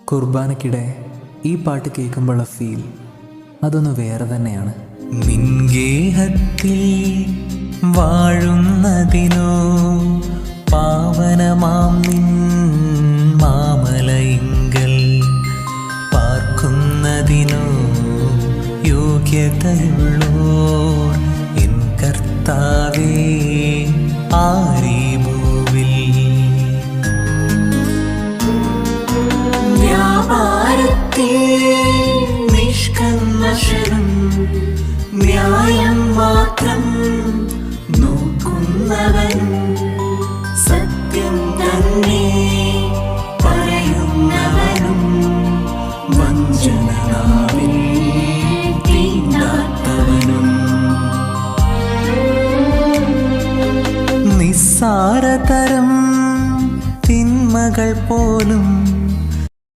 കുർബാനയ്ക്കിടെ ഈ പാട്ട് കേൾക്കുമ്പോഴുള്ള ഫീൽ അതൊന്ന് വേറെ തന്നെയാണ്. നിൻഗേഹത്തിൽ വാഴുന്നതിനോ പാവനമാം നിൻ മാമലയിങ്കൽ പാർക്കുന്നതിനോ യോഗ്യതയുള്ളോർ എൻ കർത്താവേ ആരീ ഭൂവിൽ. വ്യാപാരത്തിൽ നിഷ്കന്മഷനും ന്യായം മാത്രം നോക്കുന്നവൻ സത്യം തന്നെ പറയുന്നവനും വഞ്ചനനാവിൽ തീണ്ടാത്തവനും നിസ്സാരതരം തിന്മകൾ പോലും